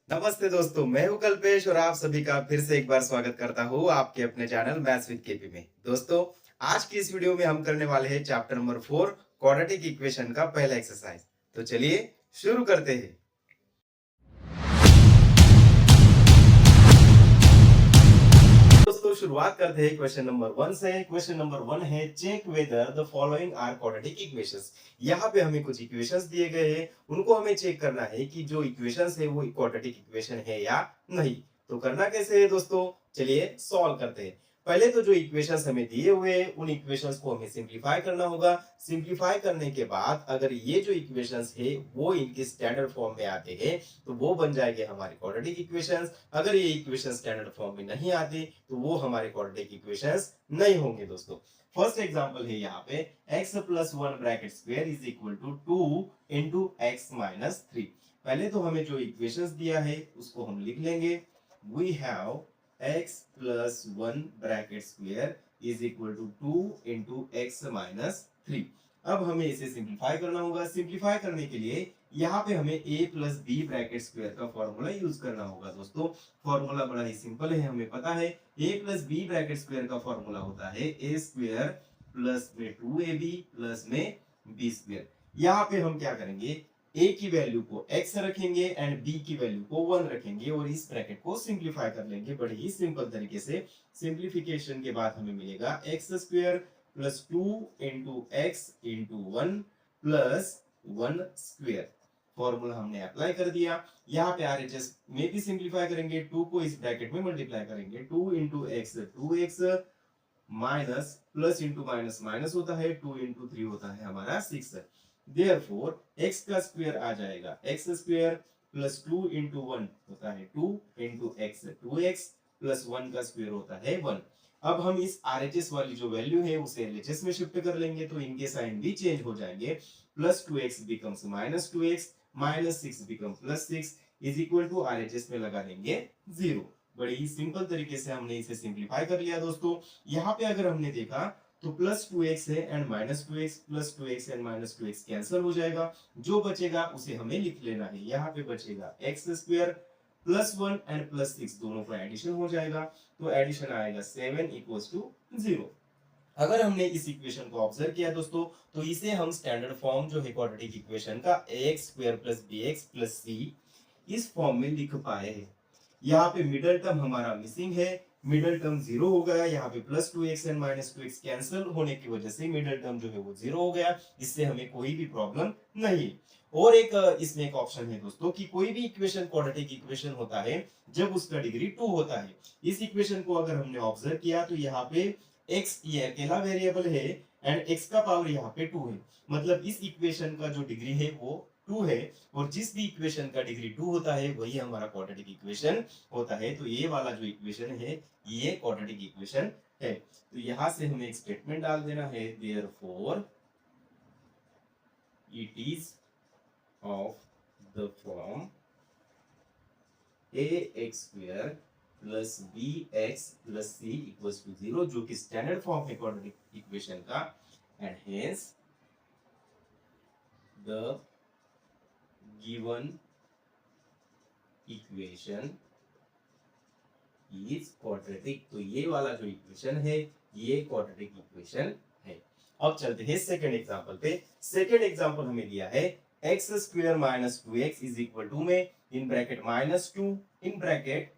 नमस्ते दोस्तों, मैं हूं कल्पेश और आप सभी का फिर से एक बार स्वागत करता हूं आपके अपने चैनल मैथ्स विद केपी में। दोस्तों, आज की इस वीडियो में हम करने वाले हैं चैप्टर नंबर 4 क्वाड्रेटिक इक्वेशन का पहला एक्सरसाइज। तो चलिए शुरू करते हैं। दोस्तों, शुरुआत करते हैं क्वेश्चन नंबर 1 से। क्वेश्चन नंबर 1 है check whether the following are quadratic equations. यहाँ पे हमें कुछ इक्वेशंस दिए गए हैं, उनको हमें चेक करना है कि जो इक्वेशंस है वो क्वाड्रेटिक इक्वेशन है या नहीं। तो करना कैसे है दोस्तों, चलिए सॉल्व करते हैं। पहले तो जो इक्वेशंस हमें दिए हुए हैं उन इक्वेशंस को हमें सिंप्लीफाई करना होगा। सिंप्लीफाई करने के बाद अगर ये जो इक्वेशंस है वो इनके स्टैंडर्ड फॉर्म में आते हैं तो वो बन जाएंगे हमारे क्वाड्रेटिक इक्वेशंस। अगर ये इक्वेशन स्टैंडर्ड फॉर्म में नहीं आते तो वो हमारे क्वाड्रेटिक इक्वेशंस नहीं होंगे दोस्तों। फर्स्ट एग्जांपल है यहाँ पे x plus 1 bracket square is equal to 2 into x minus 3। पहले तो हमें जो इक्वेशंस दिया है उसको हम लिख लेंगे। We have x plus 1 bracket square is equal to 2 into x minus 3। अब हमें इसे सिंप्लीफाई करना होगा। सिंप्लीफाई करने के लिए यहाँ पे हमें a plus b bracket square का फॉर्मूला यूज करना होगा दोस्तों। फॉर्मूला बड़ा ही सिंपल है, हमें पता है a plus b bracket square का फॉर्मूला होता है a स्क्वायर प्लस में 2ab प्लस में b स्क्वायर। यहाँ पे हम क्या करेंगे, a की वैल्यू को x रखेंगे एंड b की वैल्यू को 1 रखेंगे और इस ब्रैकेट को सिंप्लीफाई कर लेंगे बड़े ही सिंपल तरीके से। सिंप्लीफिकेशन के बाद हमें मिलेगा x square plus 2 into x into 1 plus 1 square. Formula हमने अप्लाई कर दिया। यहाँ पे आरएचएस में भी सिंप्लीफाई करेंगे, 2 को इस ब्रैकेट में मल्टीप्लाई करेंगे। 2 into x 2x minus plus into minus minus होता है, 2 इंटू 3 होता है हमारा 6। देयरफॉर x का स्क्वायर आ जाएगा x स्क्वायर प्लस 2 इंटू 1 होता है 2 इंटू एक्स 2x प्लस 1 का स्क्वायर होता है 1। अब हम इस RHS वाली जो वैल्यू है उसे LHS में शिफ्ट कर लेंगे तो इनके साइन भी चेंज हो जाएंगे। Plus 2x becomes minus 2x, minus 6 become plus 6 is equal to RHS में लगा देंगे 0। बड़े ही सिंपल तरीके से हमने इसे सिंप्लीफाई कर लिया दोस्तों। यहाँ पे अगर हमने देखा तो प्लस 2x है and minus 2x, plus 2x and minus 2x cancel हो जाएगा। जो बचेगा उसे हमें लिख लेना है। यहाँ पे बचेगा x square plus 1 and plus 6 दोनों का एडिशन हो जाएगा तो एडिशन आएगा 7 इक्वल्स टू 0। अगर हमने इस इक्वेशन को ऑब्जर्व किया दोस्तों तो इसे हम स्टैंडर्ड फॉर्म जो है क्वाड्रेटिक इक्वेशन का ax square plus bx plus c इस फॉर्म में लिख पाए हैं। यहाँ पे मिडल टर्म हमारा मिसिंग है, मिडल टर्म 0 हो गया। यहाँ पे plus 2x and minus 2x cancel होने की वजह से मिडल टर्म जो है वो 0 हो गया। इससे हमें कोई भी प्रॉब्लम नहीं। और एक इसमें एक ऑप्शन है दोस्तों कि कोई भी इक्वेशन क्वाड्रेटिक इक्वेशन होता है जब उसका डिग्री 2 होता है। इस इक्वेशन को अगर हमने ऑब्जर्व किया तो यहाँ पे x ये अकेला वेरिएबल है एंड x का पावर यहाँ पे 2 है। मतलब इस इक्वेशन का जो डिग्री है वो 2 है और जिस भी इक्वेशन का डिग्री 2 होता है वही हमारा क्वाड्रेटिक इक्वेशन होता है। तो ये वाला जो इक्वेशन है ये क्वाड्रेटिक इक्वेशन है। तो यहाँ से हमें एक स्टेटमेंट डाल देना है, therefore it is of the form ax square plus bx plus c equals to 0 जो कि स्टैंडर्ड फॉर्म है क्वाड्रेटिक इक्वेशन का and hence the given equation is quadratic. तो ये वाला जो इक्वेशन है ये क्वाड्रेटिक इक्वेशन है। अब चलते हैं सेकंड एग्जांपल पे। सेकंड एग्जांपल हमें दिया है x square minus 2x is equal to में in bracket minus 2 in bracket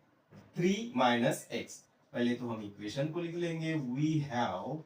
3 minus x। पहले तो हम इक्वेशन को लिख लेंगे। We have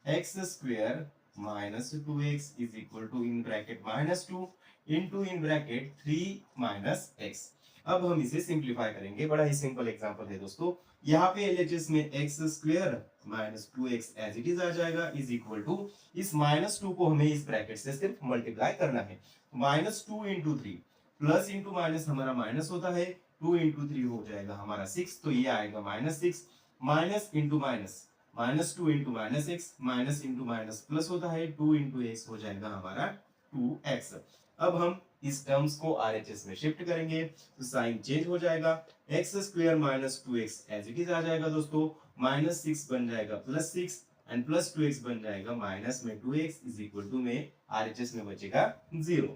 x square minus 2x is equal to in bracket minus 2 into in bracket 3 minus x। अब हम इसे सिंप्लीफाई करेंगे। बड़ा ही सिंपल एग्जांपल है दोस्तों। यहाँ पे LHS में x square minus 2x as it is आ जाएगा इज इक्वल टू इस माइनस 2 को हमें इस ब्रैकेट से सिर्फ मल्टीप्लाई करना है। Minus 2 into 3 plus into minus हमारा माइनस होता है, 2 इंटू 3 हो जाएगा हमारा 6 तो ये आएगा minus 6। Minus into minus minus 2 into minus x, minus into minus plus होता है, 2 इंटू एक्स हो जाएगा हमारा 2x। अब हम इस टर्म्स को RHS में शिफ्ट करेंगे तो साइन चेंज हो जाएगा। X square minus 2x as it is आ जाएगा दोस्तों। माइनस 6 बन जाएगा प्लस 6 एंड प्लस 2x बन जाएगा माइनस में 2x इज इक्वल टू में RHS में बचेगा 0।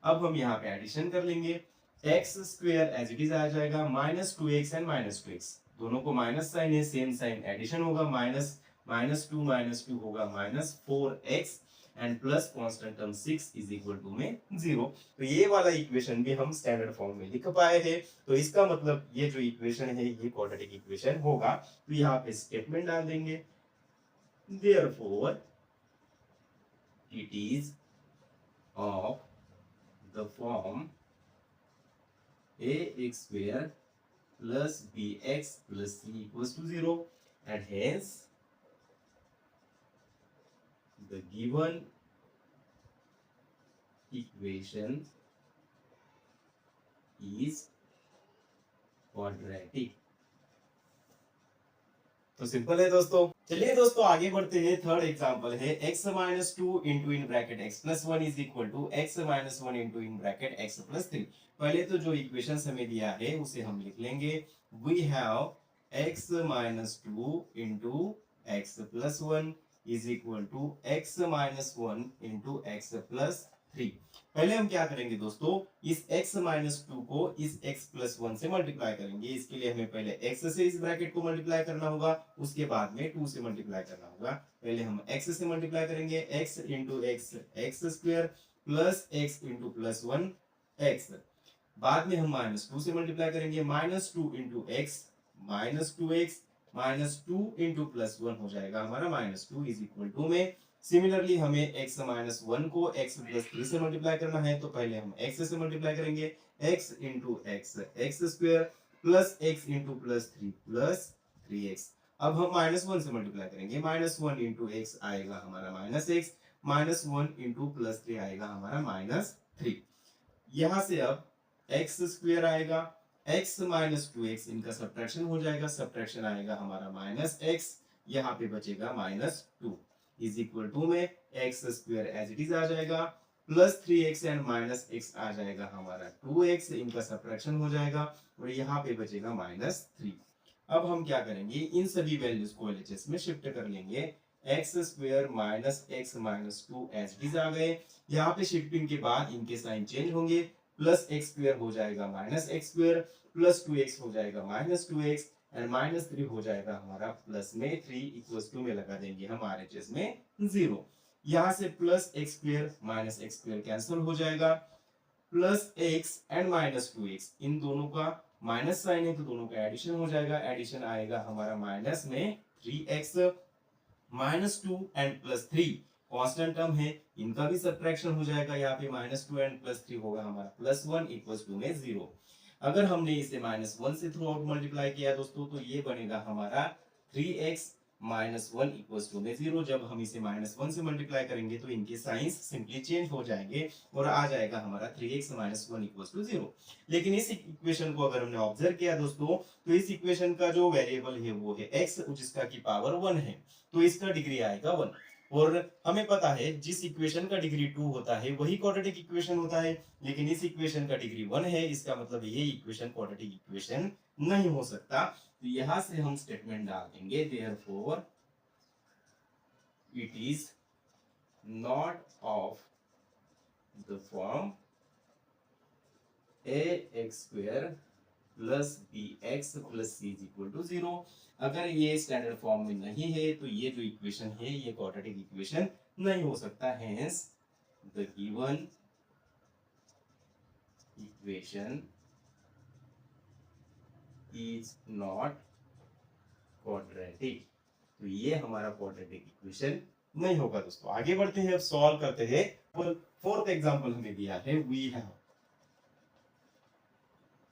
अब हम यहाँ पे एडिशन कर लेंगे। X square as it is आ जाएगा minus two x and minus two x, दोनों को माइनस साइन है, सेम साइन एडिशन होगा, माइनस माइनस टू होगा minus four x and plus constant term 6 is equal to में 0। तो ये वाला इक्वेशन भी हम स्टैंडर्ड फॉर्म में लिख पाए हैं। तो इसका मतलब ये जो इक्वेशन है ये क्वाड्रेटिक इक्वेशन होगा। तो यहाँ पे स्टेटमेंट डाल देंगे, therefore it is of the form ax square plus bx plus c equals to 0, and hence the given equation is quadratic। तो सिंपल है दोस्तों। चलिए दोस्तों आगे बढ़ते हैं। थर्ड एग्जांपल है x minus two into in bracket x plus one is equal to x minus one into in bracket x plus three. पहले तो जो इक्वेशन हमें दिया है उसे हम लिख लेंगे। We have x minus two into x plus one is equal to x minus one into x plus three. पहले हम क्या करेंगे दोस्तों, इस x माइनस टू को इस x प्लस वन से मल्टीप्लाई करेंगे। इसके लिए हमें पहले x से इस ब्रैकेट को मल्टीप्लाई करना होगा, उसके बाद में 2 से मल्टीप्लाई करना होगा। पहले हम x से मल्टीप्लाई करेंगे, x into x x square plus x into plus one x. बाद में हम माइनस टू से मल्टीप्लाई करेंगे, minus two into x minus two x minus two into plus one हो जाएगा हमारा minus two is equal to में। Similarly हमें x माइनस वन को x प्लस थ्री से मल्टीप्लाई करना है। तो पहले हम x से मल्टीप्लाई करेंगे, x into x x square plus x into plus three x. अब हम माइनस वन से मल्टीप्लाई करेंगे, माइनस वन इंटू एक्स आएगा हमारा minus x, minus one into plus three आएगा हमारा माइनस थ्री। यहां से अब एक्स स्क्वायर आएगा, x माइनस टू एक्स, इनका सब्ट्रैक्शन हो जाएगा, सब्ट्रैक्शन आएगा हमारा माइनस एक्स, यहाँ पे बचेगा minus two is equal to में x square as it is आ जाएगा, plus three x and minus x आ जाएगा हमारा टू एक्स, इनका सब्ट्रैक्शन हो जाएगा और यहाँ पे बचेगा माइनस थ्री। अब हम क्या करेंगे, इन सभी वैल्यूज को एलएचएस में शिफ्ट कर लेंगे। X square minus x minus two as it is आ गए। यहाँ पे शिफ्टिंग के बाद इनके साइन चेंज होंगे, प्लस एक्स स्क्वायर हो जाएगा minus x square, plus two x हो जाएगा minus two x and minus three हो जाएगा हमारा प्लस में थ्री इक्वल्स टू में लगा देंगे हम आरएचएस में जीरो। यहाँ से plus x square minus x square cancel हो जाएगा, plus x and minus two x, इन दोनों का माइनस साइन है तो दोनों का एडिशन हो जाएगा। एडिशन आएगा हमारा माइनस में three x minus two and plus three constant term है, इनका भी सब्ट्रैक्शन हो जाएगा। यहाँ पे minus two and plus three होगा हमारा प्लस वन इक्वल्स टू में जीरो। अगर हमने इसे माइनस वन से थ्रू आउट मल्टीप्लाई किया दोस्तों तो ये बनेगा हमारा three x minus one equals to में जीरो। जब हम इसे माइनस वन से मल्टीप्लाई करेंगे तो इनके साइंस सिंपली चेंज हो जाएंगे और आ जाएगा हमारा three x minus one equals to zero. लेकिन इस इक्वेशन को अगर हमने ऑब्जर्व किया दोस्तों तो इस इक्वेशन का जो वेरिएबल है वो है एक्स, जिसका की पावर वन है, तो इसका डिग्री आएगा वन। और हमें पता है जिस इक्वेशन का डिग्री टू होता है वही क्वाड्रेटिक इक्वेशन होता है, लेकिन इस इक्वेशन का डिग्री वन है, इसका मतलब ये इक्वेशन क्वाड्रेटिक इक्वेशन नहीं हो सकता। तो यहां से हम स्टेटमेंट डाल देंगे, therefore it is not of the form ax square plus bx plus c is equal to zero. अगर ये स्टैंडर्ड फॉर्म में नहीं है तो ये जो इक्वेशन है ये क्वाड्रेटिक इक्वेशन नहीं हो सकता। Hence the given equation is not quadratic. तो ये हमारा क्वाड्रेटिक इक्वेशन नहीं होगा दोस्तों। आगे बढ़ते हैं, अब सॉल्व करते हैं। फोर्थ एग्जांपल हमें दिया है, we have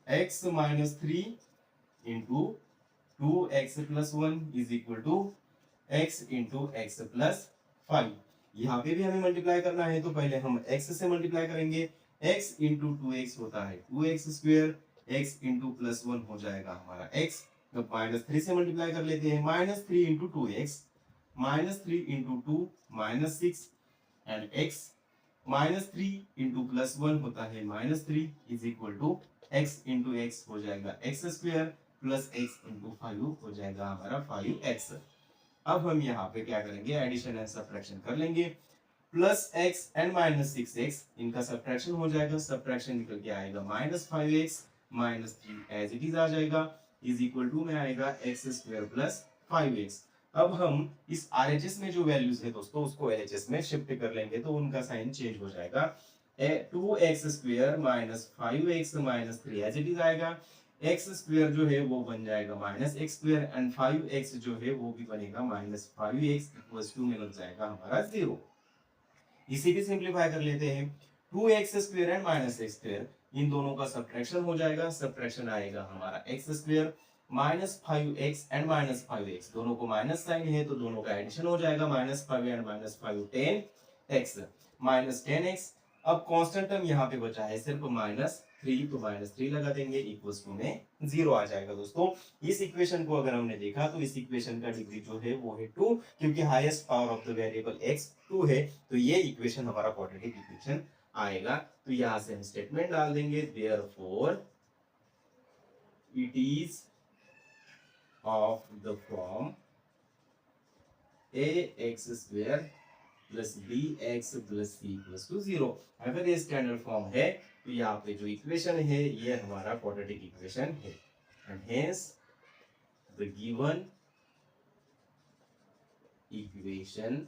x minus three into two x plus one is equal to x into x plus five. यहाँ पे भी हमें मल्टीप्लाई करना है तो पहले हम x से मल्टीप्लाई करेंगे, x इंटू टू एक्स होता है two x square, x into plus one हो जाएगा हमारा x। तो माइनस थ्री से मल्टीप्लाई कर लेते हैं, minus three into two x minus three into two minus six and x minus three into plus one होता है minus three is equal to x into x हो जाएगा x square plus x into five हो जाएगा हमारा five x. अब हम यहाँ पे क्या करेंगे, एडिशन एंड सब्ट्रैक्शन कर लेंगे। Plus x and minus 6x, इनका सब्ट्रैक्शन हो जाएगा, सब्ट्रैक्शन निकल के आएगा minus 5x minus 3 as it is आ जाएगा, इज इक्वल टू में आएगा एक्स स्क्वायर प्लस 5x। अब हम इस RHS में जो वैल्यूज है दोस्तों उसको LHS में शिफ्ट कर लेंगे तो उनका साइन चेंज हो जाएगा, 2x square minus 5x minus 3 as it is आएगा, एक्स स्क्वायर जो है वो बन जाएगा minus x square and 5x जो है वो भी बनेगा माइनस 5x इक्वल्स टू में लग जाएगा हमारा 0। इसी भी सिंपलीफाई कर लेते हैं, 2x square and minus x square, इन दोनों का सब्ट्रैक्शन हो जाएगा, सब्ट्रैक्शन आएगा हमारा x square minus 5x and minus 5x, दोनों को माइनस साइन है तो दोनों का एडिशन हो जाएगा, minus 5 and minus 5 10x minus 10x। अब कांस्टेंट टर्म यहाँ पे बचा है सिर्फ माइनस 3, तो माइनस 3 लगा देंगे, इक्वल्स टू में 0 आ जाएगा दोस्तों। इस इक्वेशन को अगर हमने देखा तो इस इक्वेशन का डिग्री जो है वो है 2, क्योंकि highest power of the variable x 2 है, तो ये इक्वेशन हमारा क्वाड्रेटिक इक्वेशन आएगा। तो यहाँ से हम स्टेटमेंट डाल देंगे, therefore it is of the form ax square plus bx plus c equals to 0। अगर ये स्टैंडर्ड फॉर्म है तो यहाँ पे जो इक्वेशन है ये हमारा क्वाड्रेटिक इक्वेशन है, and hence the given equation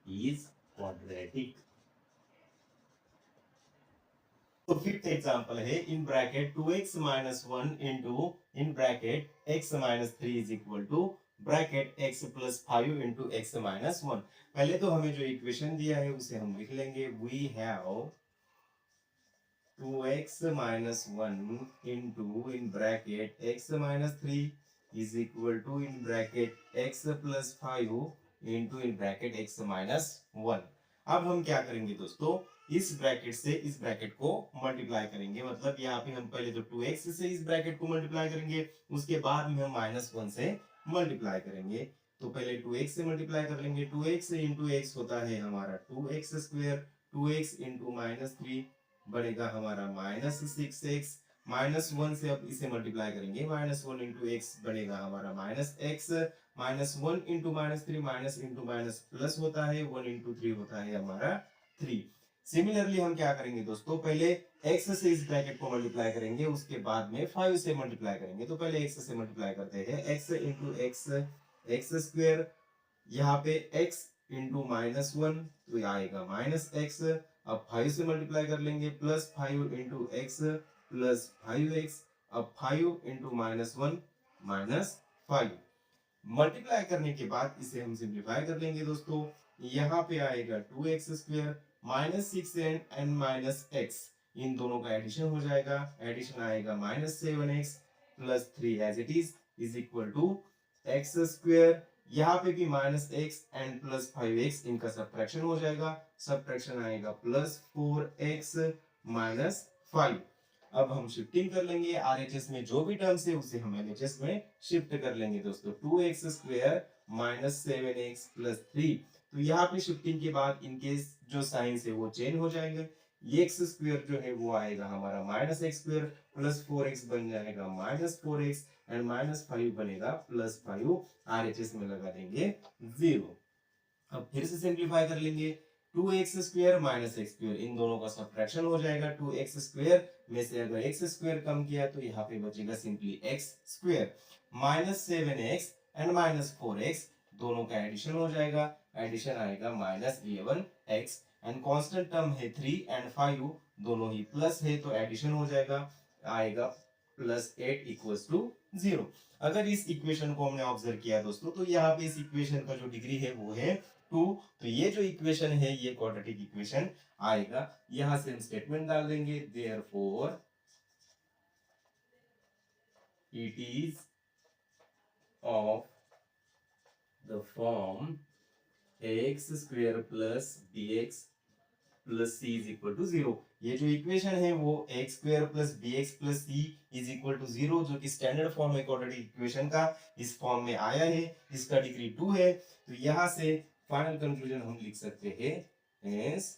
is quadratic. तो फिफ्थ एग्जांपल है, in bracket 2x minus 1 into in bracket x minus 3 is equal to bracket x plus 5 into x minus 1। पहले तो हमें जो इक्वेशन दिया है उसे हम लिख लेंगे, we have 2x minus 1 into in bracket x minus 3 is equal to in bracket x plus 5 into in bracket x minus 1। अब हम क्या करेंगे दोस्तों, इस ब्रैकेट से इस ब्रैकेट को मल्टीप्लाई करेंगे, मतलब यहाँ पे हम पहले तो 2x से इस ब्रैकेट को मल्टीप्लाई करेंगे, उसके बाद में हम माइनस 1 से मल्टीप्लाई करेंगे। तो पहले 2x से मल्टीप्लाई कर लेंगे, 2x इंटू x होता है हमारा 2x square, 2x into minus 3 बनेगा हमारा माइनस 6x, माइनस 1 से अब इसे मल्टीप्लाई करेंगे, माइनस 1 इंटू एक्स बनेगा हमारा minus x, minus 1 into minus 3, minus into minus plus होता है, 1 इंटू 3 होता है हमारा 3। सिमिलरली हम क्या करेंगे दोस्तों, पहले x से इस ब्रैकेट को मल्टीप्लाई करेंगे, उसके बाद में 5 से मल्टीप्लाई करेंगे। तो पहले x से मल्टीप्लाई करते हैं, x into x x square, यहाँ पे x इंटू माइनस 1 तो आएगा माइनस एक्स, अब 5 से मल्टीप्लाई कर लेंगे, plus 5 into x plus 5x, अब 5 इंटू माइनस 1 माइनस 5। मल्टीप्लाई करने के बाद इसे हम सिंप्लीफाई कर लेंगे दोस्तों, यहाँ पे आएगा 2x square minus 6 and minus x, इन दोनों का एडिशन हो जाएगा, एडिशन आएगा minus 7x plus 3 as it is equal to x square, यहाँ पे भी minus x and plus 5x, इनका सब्ट्रैक्शन हो जाएगा, सब्ट्रैक्शन आएगा प्लस 4x माइनस 5। अब हम शिफ्टिंग कर लेंगे, RHS में जो भी टर्म्स है उसे हम LHS में शिफ्ट कर लेंगे दोस्तों, 2x square minus 7x plus 3। तो यहाँ पे शिफ्टिंग के बाद इनके जो साइंस है वो चेंज हो जाएंगे, ये एक्स स्क्वायर जो है वो आएगा हमारा minus x square plus 4x बन जाएगा माइनस 4x एंड माइनस 5 बनेगा प्लस 5, RHS में लगा देंगे 0। अब फिर से सिंप्लीफाई कर लेंगे, 2x square minus x square, इन दोनों का सब्ट्रैक्शन हो जाएगा, 2x स्क्वायर में से अगर x स्क्वायर कम किया तो यहाँ पे बचेगा simply x square, minus 7x and minus 4x, दोनों का एडिशन हो जाएगा, एडिशन आएगा minus 11x and constant term है 3 एंड 5, दोनों ही प्लस है तो एडिशन हो जाएगा, आएगा प्लस 8 इक्वल्स टू 0। अगर इस इक्वेशन को हमने ऑब्जर्व किया दोस्तों तो यहाँ पे इस इक्वेशन का जो डिग्री है वो है 2, तो ये जो इक्वेशन है ये क्वाड्रेटिक इक्वेशन आएगा। यहां से हम स्टेटमेंट डाल देंगे, therefore it is of the form ax square plus bx plus c is equal to 0। ये जो इक्वेशन है वो x square plus bx plus c is equal to 0, जो कि स्टैंडर्ड फॉर्म है क्वाड्रेटिक इक्वेशन का, इस फॉर्म में आया है, इसका डिग्री 2 है। तो यहां से फाइनल कंक्लूजन हम लिख सकते हैं, hence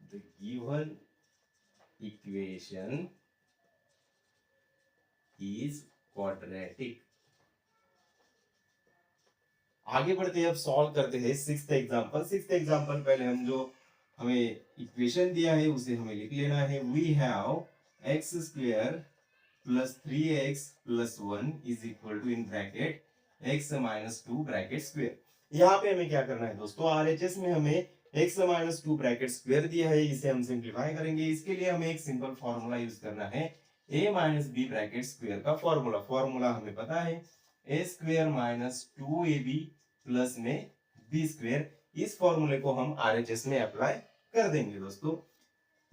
the given equation is quadratic। आगे बढ़ते हैं, अब सॉल्व करते हैं सिक्स्थ एग्जांपल। सिक्स्थ एग्जांपल पहले हम जो हमें इक्वेशन दिया है उसे हमें लिख लेना है। We have x square plus 3x plus 1 is equal to in bracket x minus 2 bracket square. यहाँ पे हमें क्या करना है दोस्तों, आरएचएस में हमें x माइनस 2 ब्रैकेट स्क्वेयर दिया है, इसे हम सिंप्लीफाई करेंगे। इसके लिए हमें एक सिंपल फॉर्मूला यूज करना है, a minus b bracket square का फॉर्मूला। फॉर्मूला हमें पता है a square minus 2ab plus में b स्क्वेयर। इस फॉर्मूले को हम आरएचएस में अप्लाई कर देंगे दोस्तों।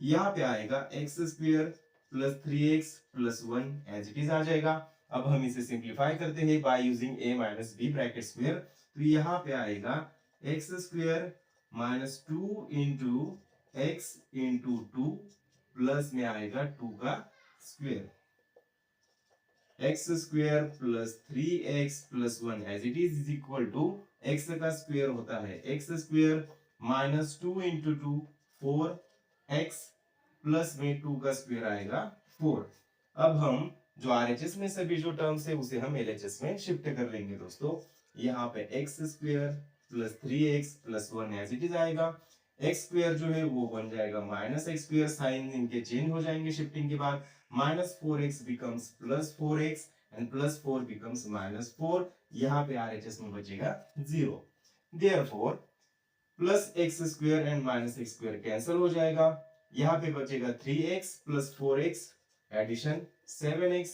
यहाँ पे आएगा x square plus 3x plus 1 as it is आ जाएगा। अब हम इसे सिंप्लीफाई करते हैं by using a minus b bracket square. तो यहाँ पे आएगा x square minus 2 into x into 2 plus में आएगा 2 का square. X square plus 3x plus 1 as it is equal to x का स्क्वेयर होता है x square minus 2 into 2 4x plus में 2 का स्क्वायर आएगा 4। अब हम जो आरएचएस में सभी जो टर्म्स है उसे हम एलएचएस में शिफ्ट कर लेंगे दोस्तों। यहाँ पे x square plus 3x plus 1 as it is आएगा। एक्स स्क्वायर जो है वो बन जाएगा माइनस एक्स स्क्वायर, साइन इनके चेंज हो जाएंगे शिफ्टिंग के बाद। Minus 4x becomes plus 4x and plus 4 becomes minus 4। यहाँ पे आरएचएस में बचेगा 0। Therefore plus x square and minus x square cancel हो जाएगा। यहाँ पे बचेगा 3x plus 4x addition 7x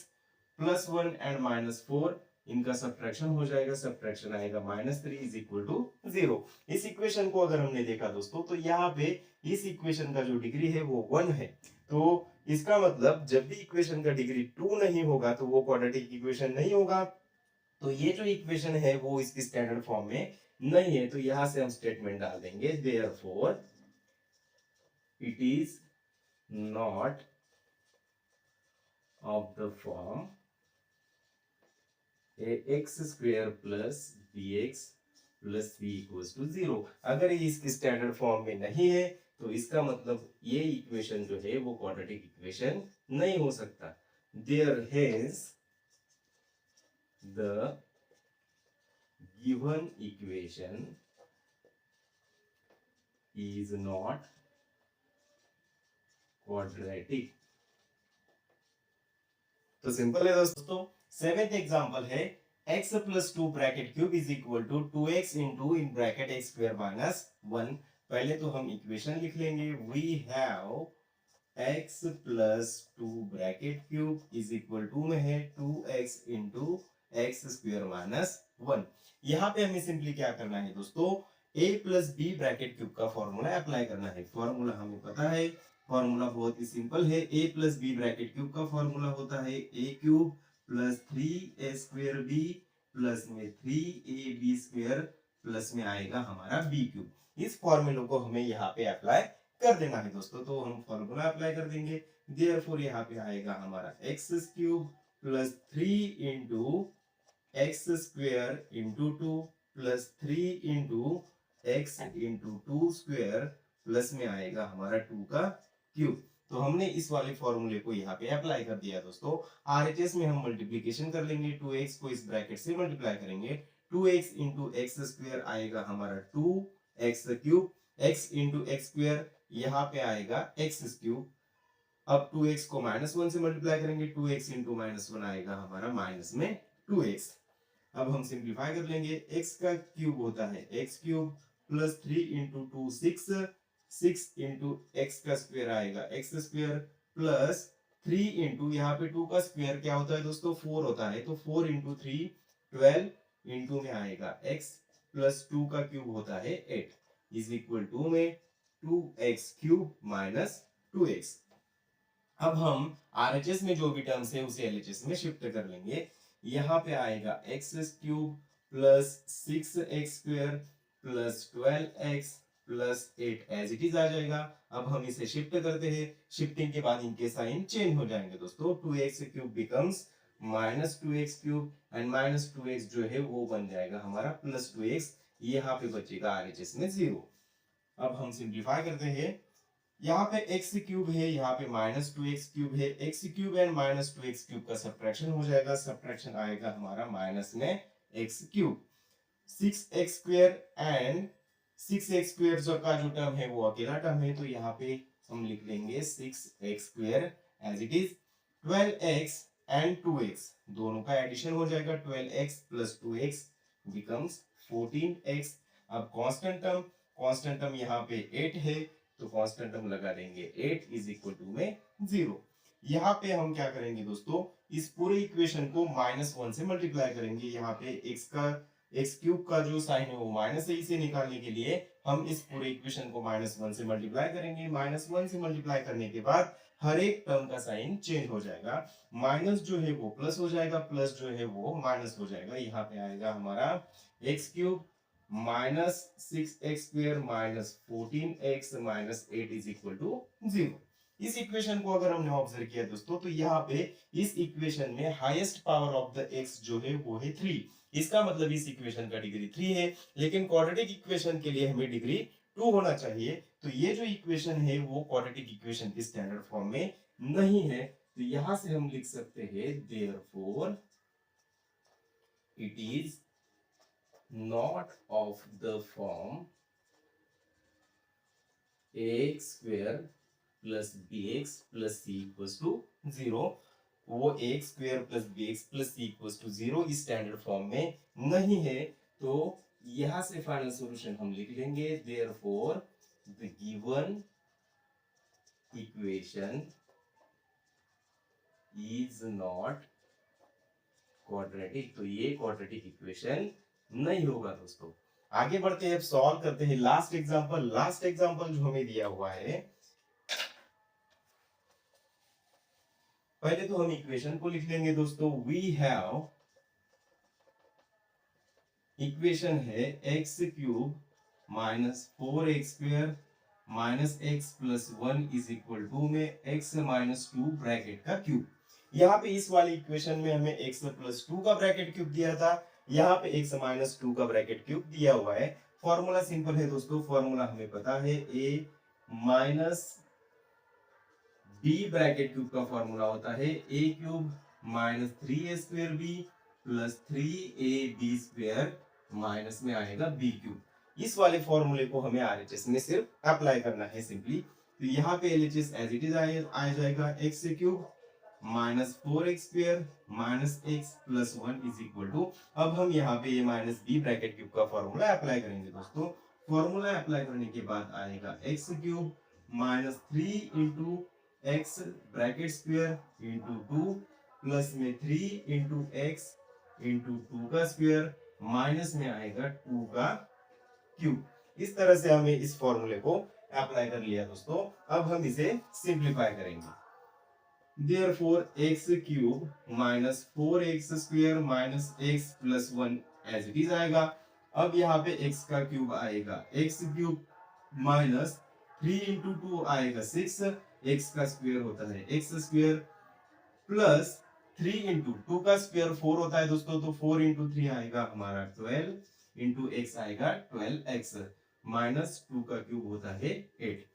plus 1 and minus 4, इनका सब्ट्रैक्शन हो जाएगा, सब्ट्रैक्शन आएगा माइनस 3 इज इक्वल टू 0। इस इक्वेशन को अगर हमने देखा दोस्तों तो यहाँ पे इस इक्वेशन का जो डिग्री है वो 1 है। तो इसका मतलब जब भी इक्वेशन का डिग्री 2 नहीं होगा तो वो क्वाड्रेटिक इक्वेशन नहीं होगा। तो ये जो इक्वेशन है वो इसकी स्टैंडर्ड फॉर्म में नहीं है। तो यहां से हम स्टेटमेंट डाल देंगे therefore it is not of the form ax square plus bx plus c equals to 0। अगर ये इसकी स्टैंडर्ड फॉर्म में नहीं है तो इसका मतलब ये इक्वेशन जो है वो क्वाड्रेटिक इक्वेशन नहीं हो सकता। There hence the given equation is not quadratic. तो सिंपल है दोस्तों। सेवेंथ एग्जांपल है x plus 2 bracket cube is equal to 2x into in bracket x square minus 1। पहले तो हम इक्वेशन लिख लेंगे। We have x plus 2 bracket cube is equal to में है 2x into x square minus 1। यहाँ पे हमें सिंपली क्या करना है दोस्तों, a plus b bracket cube का फॉर्मूला अप्लाई करना है। फॉर्मूला हमें पता है, फॉर्मूला बहुत ही सिंपल है। a plus b bracket cube का फॉर्मूला होता है a cube plus 3a square b plus में 3ab स्क्वायर प्लस में आएगा हमारा b क्यूब। इस फॉर्मूले को हमें यहाँ पे अप्लाई कर देना है दोस्तों। तो हम फॉर्मूला अप्लाई कर देंगे। देयरफॉर यहाँ पे आएगा हमारा x cube plus 3 into x square into 2 plus 3 into x into 2 square plus में आएगा हमारा 2 का क्यूब। तो हमने इस वाले फॉर्मूले को यहाँ पे अप्लाई कर दिया दोस्तों। आरएचएस में हम मल्टीप्लिकेशन कर लेंगे, 2x को इस ब्रैकेट से मल्टीप्लाई करेंगे। 2x इंटू एक्स स्क्वायर आएगा हमारा 2x cube, x into x square यहाँ पे आएगा x क्यूब। अब 2x को माइनस 1 से मल्टीप्लाई करेंगे, 2x इंटू माइनस 1 आएगा हमारा माइनस में 2x। अब हम सिंप्लीफाई कर लेंगे। x का क्यूब होता है x cube plus 3 into 2 6 into x का स्क्वायर आएगा एक्स स्क्वायर प्लस 3 इंटू यहाँ पे 2 का स्क्वायर क्या होता है दोस्तों 4 होता है। तो 4 इंटू 3 12 इंटू में आएगा x प्लस 2 का क्यूब होता है 8 इज इक्वल टू में 2x क्यूब माइनस 2x। अब हम आरएचएस में जो भी टर्म्स है उसे एलएचएस में शिफ्ट कर लेंगे। यहाँ पे आएगा x cube plus 6x square plus 12x plus 8 as it is आ जाएगा। अब हम इसे शिफ्ट करते हैं, शिफ्टिंग के बाद इनके साइन चेंज हो जाएंगे दोस्तों। 2x cube becomes minus 2x cube and minus 2x जो है वो बन जाएगा हमारा प्लस 2x। यहाँ पे बचेगा आरएचएस में 0। अब हम सिंप्लीफाई करते हैं। यहाँ पे x क्यूब है, यहाँ पे माइनस 2x क्यूब है। x cube and minus 2x cube का सब्ट्रैक्शन हो जाएगा, सब्ट्रैक्शन आएगा हमारा माइनस में x cube. 6x² and 6x² का जो टर्म है वो अकेला टर्म है, तो यहाँ पे हम लिख लेंगे 6x² as it is. 12x and 2x दोनों का एडिशन हो जाएगा, 12x plus 2x becomes 14x। अब कांस्टेंट टर्म यहाँ पे 8 है, तो कांस्टेंट टर्म लगा देंगे 8 इज इक्वल टू में 0। यहाँ पे हम क्या करेंगे दोस्तों, इस पूरे इक्वेशन को -1 से मल्टीप्लाई करेंगे। यहाँ पे x³ का जो साइन है वो माइनस है, इसे निकालने के लिए हम इस पूरे इक्वेशन को -1 से मल्टीप्लाई करेंगे। -1 से मल्टीप्लाई करने के बाद हर एक टर्म का साइन चेंज हो जाएगा, माइनस जो है वो प्लस हो जाएगा, प्लस जो है वो माइनस हो जाएगा। यहाँ पे आएगा हमारा x³ minus 6x² minus 14x minus 8 is equal to 0। इस इक्वेशन को अगर हमने ऑब्जर्व किया दोस्तों, तो यहाँ पे इस इक्वेशन में highest power of the x जो है वो है 3। इसका मतलब इस इक्वेशन का डिग्री 3 है, लेकिन क्वाड्रेटिक इक्वेशन के लिए हमें डिग्री 2 होना चाहिए। तो ये जो इक्वेशन है वो क्वाड्रेटिक इक्वेशन की स्टैंडर्ड फॉर्म में नहीं है, तो यहां से हम लिख सकते हैं therefore it is not of the form ax² plus bx plus c equals to 0। वो ax² plus bx plus c equals to 0 इस स्टैंडर्ड फॉर्म में नहीं है, तो यहां से फाइनल सॉल्यूशन हम लिख लेंगे therefore the given equation is not quadratic. तो ये क्वाड्रेटिक इक्वेशन नहीं होगा दोस्तों। आगे बढ़ते हैं, सॉल्व करते हैं लास्ट एग्जांपल जो हमें दिया हुआ है। पहले तो हम इक्वेशन को लिख लेंगे दोस्तों। वी हैव इक्वेशन है x³ minus 4x² minus x plus 1 is equal to में x माइनस 2 ब्रैकेट का क्यूब। यहाँ पे इस वाली इक्वेशन में हमें x प्लस 2 का ब्रैकेट क्यूब दिया था, यहाँ पे x माइनस 2 का ब्रैकेट क्यूब दिया हुआ है। फॉर्मूला सिंपल है दोस्तों, फॉर्मूला हमें पता है a minus b bracket cube का फॉर्मूला होता है a³ minus 3a² plus 3ab² minus में आएगा b³। इस वाले फॉर्मूले को हमें RHS में सिर्फ अप्लाई करना है सिंपली। तो यहाँ पे LHS एज इट इज आ जाएगा x³ minus 4x² minus x plus 1 is equal to. अब हम यहाँ पे ये माइनस b ब्रैकेट क्यूब का फॉर्मूला अप्लाई करेंगे दोस्तों। फॉर्मूला अप्लाई करने के बाद आएगा x³ minus 3 into x bracket square into 2 plus में 3 इंटू x इंटू 2 का स्क्वायर माइनस में आएगा 2 का क्यूब। इस तरह से हमें इस फॉर्मूले को अप्लाई कर लिया दोस्तों। अब हम इसे सिंप्लीफाई करेंगे। Therefore x³ minus 4x² minus x plus 1 as it is आएगा। अब यहाँ पे x का क्यूब आएगा x³ माइनस 3 इंटू 2 आएगा 6, x का स्क्वायर होता है x² प्लस 3 इंटू 2 का स्क्वायर 4 होता है दोस्तों, तो 4 इंटू 3 आएगा हमारा 12 इंटू x आएगा 12x माइनस 2 का क्यूब होता है 8।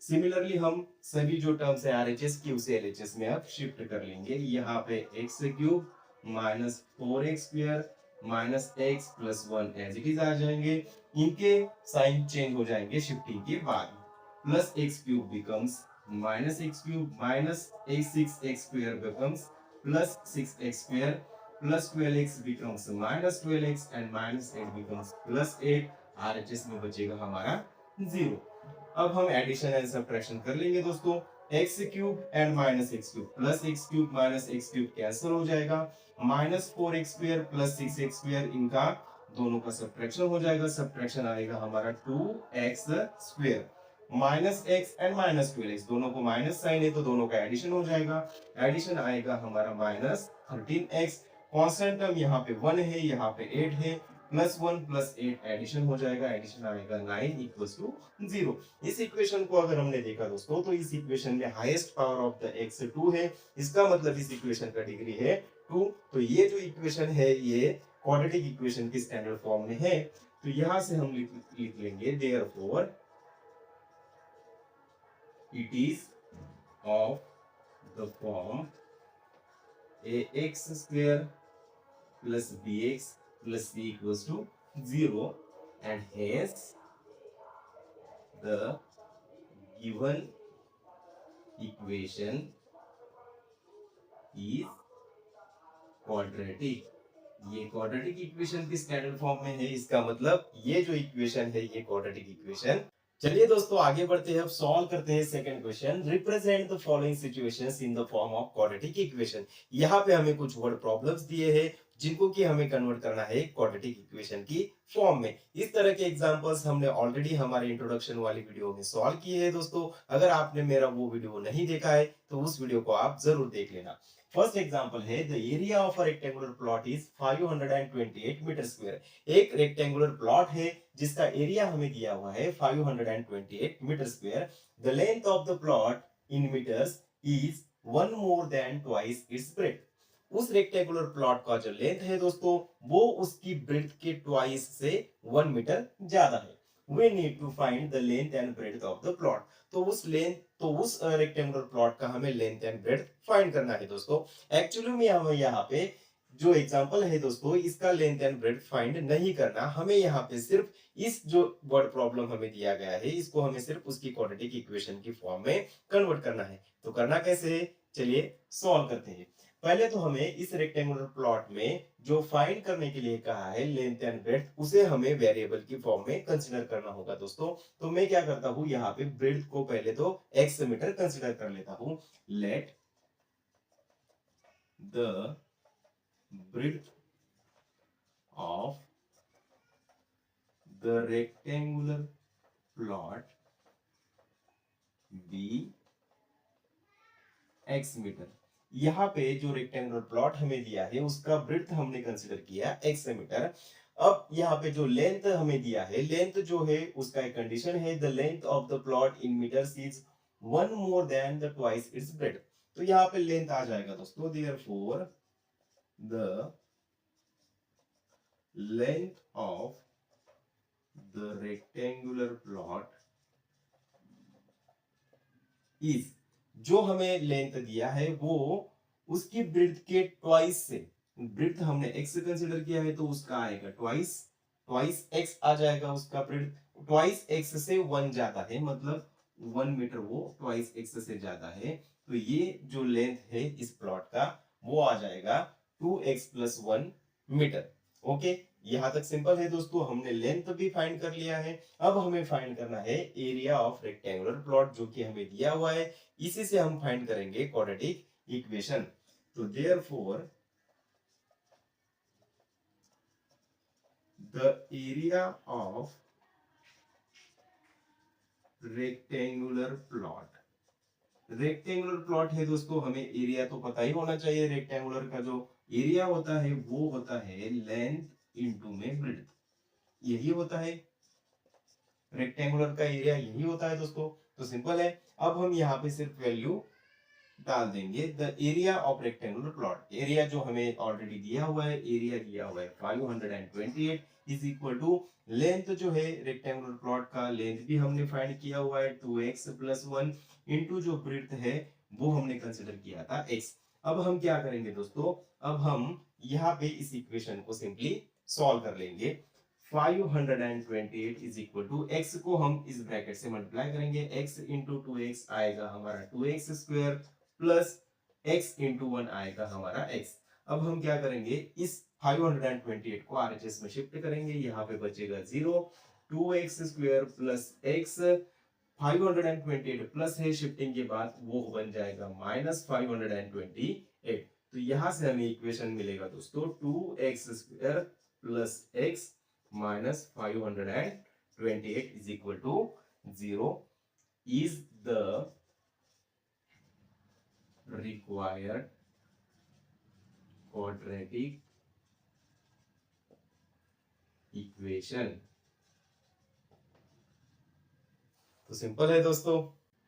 सिमिलरली हम सभी जो टर्म्स है RHS की उसे LHS में अब शिफ्ट कर लेंगे। यहाँ पे x³ minus 4x² minus x plus 1 as it is आ जाएंगे। इनके साइन चेंज हो जाएंगे शिफ्टिंग के बाद। Plus x³ becomes minus x³ minus 6x² becomes plus 6x² plus 12x becomes minus 12x and minus 8 becomes plus 8। RHS में बचेगा हमारा 0। अब हम एडिशन एंड सब्ट्रैक्शन कर लेंगे दोस्तों। x³ and minus x³ plus x³ minus x³ cancel हो जाएगा। माइनस 4x² प्लस 6x² इनका दोनों का सब्ट्रैक्शन हो जाएगा। सब्ट्रैक्शन आएगा हमारा 2x² minus x and minus 12x दोनों को माइनस साइन है तो दोनों का एडिशन हो जाएगा। एडिशन आएगा हमारा माइनस 13x। कांस्टेंट टर्म यहाँ पे 1 है, यहाँ पे 8 है, प्लस 1 प्लस 8 एडिशन हो जाएगा। एडिशन आएगा 9 इक्वल्स टू 0। इस इक्वेशन को अगर हमने देखा दोस्तों, तो इस इक्वेशन में highest power of the x 2 है। इसका मतलब इस इक्वेशन का डिग्री है 2। तो ये जो इक्वेशन है ये क्वाड्रेटिक इक्वेशन की स्टैंडर्ड फॉर्म में है। तो यहां से हम लिख लेंगे therefore it is of the form ax² plus bx plus c equals to 0 and hence the given equation is quadratic। ये क्वाड्रेटिक इक्वेशन की स्टैंडर्ड फॉर्म में है, इसका मतलब ये जो इक्वेशन है ये क्वाड्रेटिक इक्वेशन। चलिए दोस्तों आगे बढ़ते हैं, अब सॉल्व करते हैं second question. Represent the following situations in the form of quadratic equation. यहाँ पे हमें कुछ वर्ड प्रॉब्लम्स दिए हैं जिनको कि हमें कन्वर्ट करना है क्वाड्रेटिक इक्वेशन की फॉर्म में। इस तरह के एग्जांपल्स हमने ऑलरेडी हमारे इंट्रोडक्शन वाली वीडियो में सॉल्व किए हैं दोस्तों। अगर आपने मेरा वो वीडियो नहीं देखा है तो उस वीडियो को आप जरूर देख लेना। फर्स्ट एग्जांपल है, the area of a rectangular plot is 528 metre square. एक रेक्टेंगुलर प्लॉट है जिसका एरिया हमें दिया हुआ है 528 metre square. The length of the plot in metres is one more than twice its breadth. उस रेक्टेंगुलर प्लॉट का जो लेंथ है दोस्तों वो उसकी ब्रेड्थ के ट्वाइस से 1 मीटर ज्यादा है। We need to find the length and breadth of the plot। तो उस रेक्टेंगुलर प्लॉट का हमें लेंथ एंड ब्रेड्थ फाइंड करना है दोस्तों। एक्चुअली में हमें यहाँ पे जो एग्जांपल है दोस्तों इसका लेंथ एंड ब्रेड्थ फाइंड नहीं करना, हमें यहाँ पे सिर्फ इस जो वर्ड प्रॉब्लम हमें दिया गया है इसको हमें सिर्फ उसकी क्वाड्रेटिक इक्वेशन की फॉर्म में कन्वर्ट करना है। तो करना कैसे है, चलिए सॉल्व करते हैं। पहले तो हमें इस रेक्टेंगुलर प्लॉट में जो फाइंड करने के लिए कहा है लेंथ एंड ब्रेड्थ उसे हमें वेरिएबल की फॉर्म में कंसीडर करना होगा दोस्तों। तो मैं क्या करता हूं, यहाँ पे ब्रेड्थ को पहले तो x मीटर कंसीडर कर लेता हूं। Let the breadth of the rectangular plot be x metre. यहाँ पे जो रेक्टेंगुलर प्लॉट हमें दिया है उसका ब्रेड्थ हमने कंसीडर किया x मीटर। अब यहाँ पे जो लेंथ हमें दिया है, लेंथ जो है उसका एक कंडीशन है, the length of the plot in metres is one more than the twice its breadth. तो यहाँ पे लेंथ आ जाएगा दोस्तों, therefore the length of the rectangular plot is, जो हमें लेंथ दिया है वो उसकी ब्रेड्थ के ट्वाइस से, ब्रेड्थ हमने x से कंसीडर किया है तो उसका आएगा ट्वाइस, ट्वाइस x आ जाएगा उसका ब्रेड्थ। ट्वाइस x से 1 ज्यादा है, मतलब 1 मीटर वो ट्वाइस x से ज्यादा है। तो ये जो लेंथ है इस प्लॉट का वो आ जाएगा 2x + 1 मीटर। ओके, यहां तक सिंपल है दोस्तों, हमने लेंथ भी फाइंड कर लिया है। अब हमें फाइंड करना है एरिया ऑफ रेक्टेंगुलर प्लॉट जो कि हमें दिया हुआ है, इसी से हम फाइंड करेंगे क्वाड्रेटिक इक्वेशन। तो therefore the area of rectangular plot, rectangular plot है दोस्तों, हमें एरिया तो पता ही होना चाहिए। रेक्टेंगुलर का जो एरिया होता है वो होता है लेंथ इनटू में ब्रेड्थ, यही होता है रेक्टेंगुलर का एरिया, यही होता है दोस्तों। तो सिंपल है, अब हम यहाँ पे सिर्फ वैल्यू डाल देंगे। The area of rectangular plot, area जो हमें ऑलरेडी दिया हुआ है, एरिया दिया हुआ है 528 इज इक्वल टू लेंथ जो है रेक्टेंगुलर प्लॉट का लेंथ भी हमने फाइंड किया हुआ है 2x + 1 इनटू जो ब्रेड्थ है वो हमने कंसीडर किया था x। अब हम क्या करेंगे दोस्तों, अब हम यहाँ पे इस इक्वेशन को सिंपली सॉल्व कर लेंगे। 528 इज इक्वल टू x को हम इस ब्रैकेट से मल्टीप्लाई करेंगे, x इंटू 2x आएगा हमारा 2x square plus x into 1 आएगा हमारा x। अब हम क्या करेंगे, इस 528 को RHS में शिफ्ट करेंगे, यहाँ पे बचेगा 0, 2x square plus x, 528 plus है शिफ्टिंग के बाद वो बन जाएगा -528। तो यहां से हमें इक्वेशन मिलेगा दोस्तों 2x square plus x minus 528 is equal to 0 is the required quadratic equation। तो सिंपल है दोस्तों।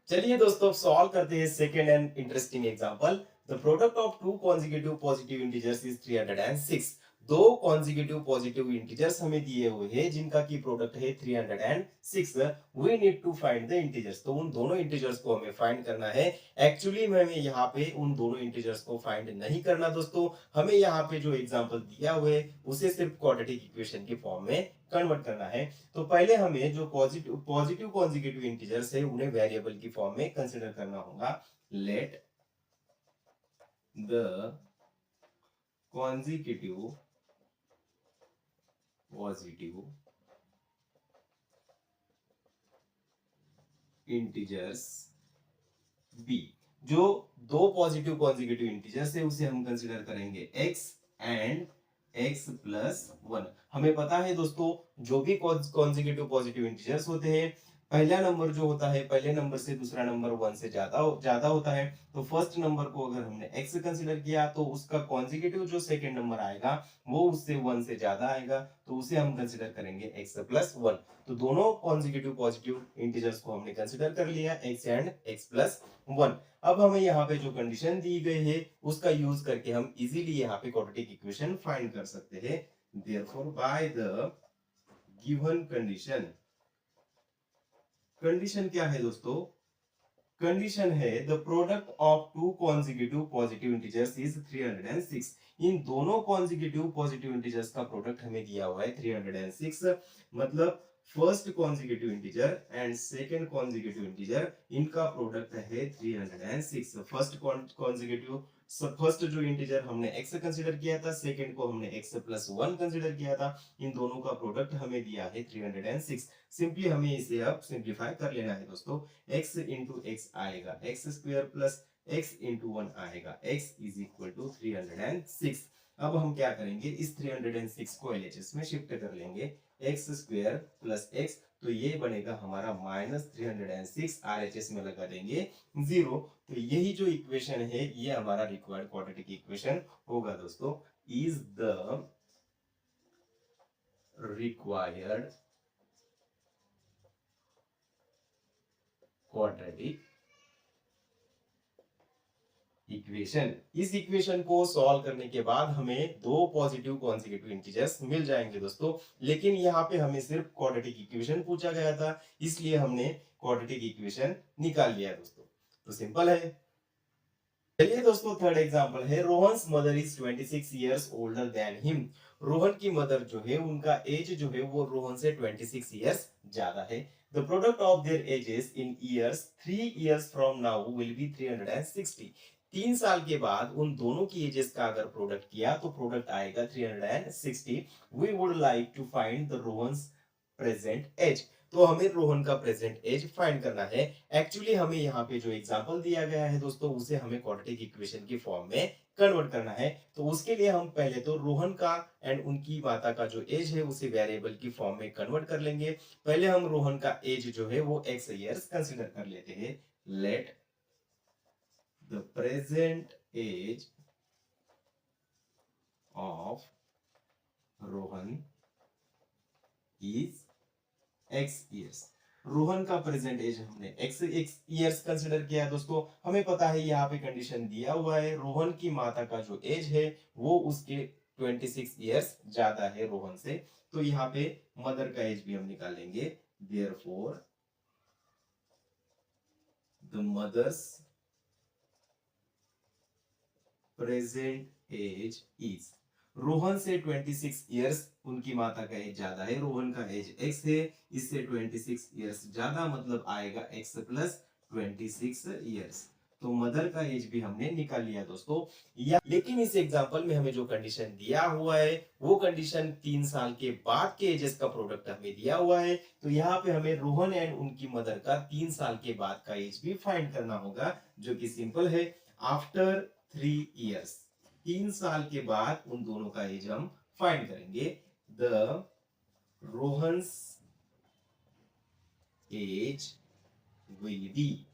चलिए दोस्तों सॉल्व करते हैं second and interesting example. The product of two consecutive positive integers is 306। दो कॉन्जिक्यूटिव पॉजिटिव इंटीजर्स हमें दिए हुए हैं जिनका की प्रोडक्ट है 306। We need to find the integers, तो उन दोनों इंटीजर्स को हमें फाइंड करना है। एक्चुअली में हमें यहाँ पे उन दोनों इंटीजर्स को फाइंड नहीं करना दोस्तों, हमें यहाँ पे जो एग्जांपल दिया हुआ है उसे सिर्फ क्वाड्रेटिक इक्वेशन की फॉर्म में कन्वर्ट करना है। तो पहले हमें जो पॉजिटिव पॉजिटिव कॉन्जिक्यूटिव इंटीजर्स है उन्हें वेरिएबल की फॉर्म में कंसिडर करना होगा। Let the consecutive positive integers b, जो दो पॉजिटिव कॉन्जिक्यूटिव इंटीजर्स है उसे हम कंसीडर करेंगे x एंड x प्लस 1। हमें पता है दोस्तों जो भी कॉन्जिक्यूटिव पॉजिटिव इंटीजर्स होते हैं, पहला नंबर जो होता है पहले नंबर से दूसरा नंबर 1 से ज्यादा होता है। तो फर्स्ट नंबर को अगर हमने x कंसीडर किया तो उसका कॉन्जिक्यूटिव जो सेकंड नंबर आएगा वो उससे 1 से ज्यादा आएगा, तो उसे हम कंसीडर करेंगे x प्लस 1। तो दोनों कॉन्जिक्यूटिव पॉजिटिव इंटीजर्स को हमने कंसीडर कर लिया, x एंड x प्लस 1। अब हमें यहाँ पे जो कंडीशन दी गई है उसका यूज करके हम इजीली यहाँ पे क्वाड्रेटिक इक्वेशन फाइंड कर सकते हैं। Therefore by the given condition, condition क्या है दोस्तों? कंडीशन है the product of two consecutive positive integers is 306। इन दोनों कॉन्जिक्यूटिव पॉजिटिव इंटीजर्स का प्रोडक्ट हमें दिया हुआ है 306, मतलब first consecutive integer and second consecutive integer इनका प्रोडक्ट है 306। फर्स्ट जो इंटीजर हमने x कंसीडर किया था, सेकंड को हमने x प्लस 1 कंसीडर किया था, इन दोनों का प्रोडक्ट हमें दिया है 306। सिंपली हमें इसे अब सिंप्लीफाई कर लेना है दोस्तों। x इंटू एक्स आएगा x square plus x into 1 आएगा x इज इक्वल टू 306। अब हम क्या करेंगे, इस 306 को LHS में शिफ्ट कर लेंगे, x स्क्वायर प्लस x, तो ये बनेगा हमारा माइनस 306, RHS में लगा देंगे 0। तो यही जो इक्वेशन है ये हमारा रिक्वायर्ड क्वाड्रेटिक इक्वेशन होगा दोस्तों। Is the required quadratic equation. इस इक्वेशन को सॉल्व करने के बाद हमें दो पॉजिटिव कॉन्जिक्यूटिव इंटीजर्स मिल जाएंगे दोस्तों, लेकिन यहाँ पे हमें सिर्फ क्वाड्रेटिक इक्वेशन पूछा गया था इसलिए हमने क्वाड्रेटिक इक्वेशन निकाल लिया दोस्तों। तो सिंपल है। चलिए दोस्तों थर्ड एग्जांपल है, Rohan's mother is 26 years older than him. Rohan की मदर जो है उनका एज जो है वो रोहन से 26 इयर्स ज्यादा है। The product of their edges in years 3 years from now will be 360। 3 साल के बाद उन दोनों की एजेस का अगर प्रोडक्ट किया तो प्रोडक्ट आएगा 360। We would like to find the Rohan's present age, तो हमें रोहन का प्रेजेंट एज फाइंड करना है। एक्चुअली हमें यहाँ पे जो एग्जांपल दिया गया है दोस्तों उसे हमें क्वाड्रेटिक इक्वेशन की फॉर्म में कन्वर्ट करना है। तो उसके लिए हम पहले तो रोहन का एंड उनकी माता का जो एज है उसे वेरिएबल की फॉर्म में कन्वर्ट कर लेंगे। पहले हम रोहन का एज जो है वो x इयर्स कंसीडर कर लेते हैं। Let the present age of Rohan is x years. Rohan का प्रेजेंट एज हमने x इयर्स कंसीडर किया दोस्तों। हमें पता है यहाँ पे कंडीशन दिया हुआ है रोहन की माता का जो एज है वो उसके 26 इयर्स ज्यादा है रोहन से, तो यहाँ पे मदर का एज भी हम निकालेंगे। Therefore the mother's present age is, Rohan से 26 इयर्स उनकी माता का एज ज्यादा है, रोहन का एज x है, इससे 26 इयर्स ज्यादा मतलब आएगा x प्लस 26 इयर्स। तो मदर का एज भी हमने निकाल लिया दोस्तों। या लेकिन इस एग्जांपल में हमें जो कंडीशन दिया हुआ है वो कंडीशन 3 साल के बाद के एजेस का प्रोडक्ट हमें दिया हुआ है, तो यहाँ पे हमें रोहन एंड उनकी मदर का 3 साल के बाद का एज भी फाइंड करना होगा, जो कि सिंपल है। आफ्टर 3 इयर्स, 3 साल के बाद उन दोनों का एज हम फाइंड करेंगे। The Rohan's age will be,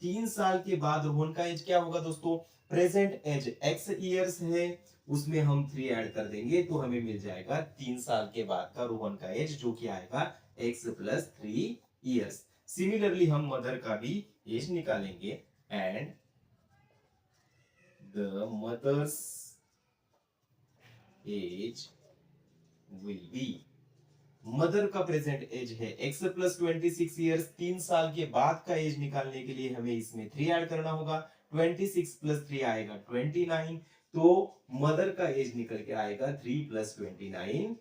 3 साल के बाद रोहन का एज क्या होगा दोस्तों? प्रेजेंट एज x इयर्स है, उसमें हम 3 ऐड कर देंगे तो हमें मिल जाएगा 3 साल के बाद का रोहन का एज, जो कि आएगा x प्लस 3 इयर्स। सिमिलरली हम मदर का भी एज निकालेंगे and the mother's age will be, mother का प्रेजेंट एज है x प्लस 26 ईयर्स, 3 साल के बाद का एज निकालने के लिए हमें इसमें 3 ऐड करना होगा, 26 प्लस 3 आएगा 29, तो मदर का एज निकल के आएगा 3 plus 29,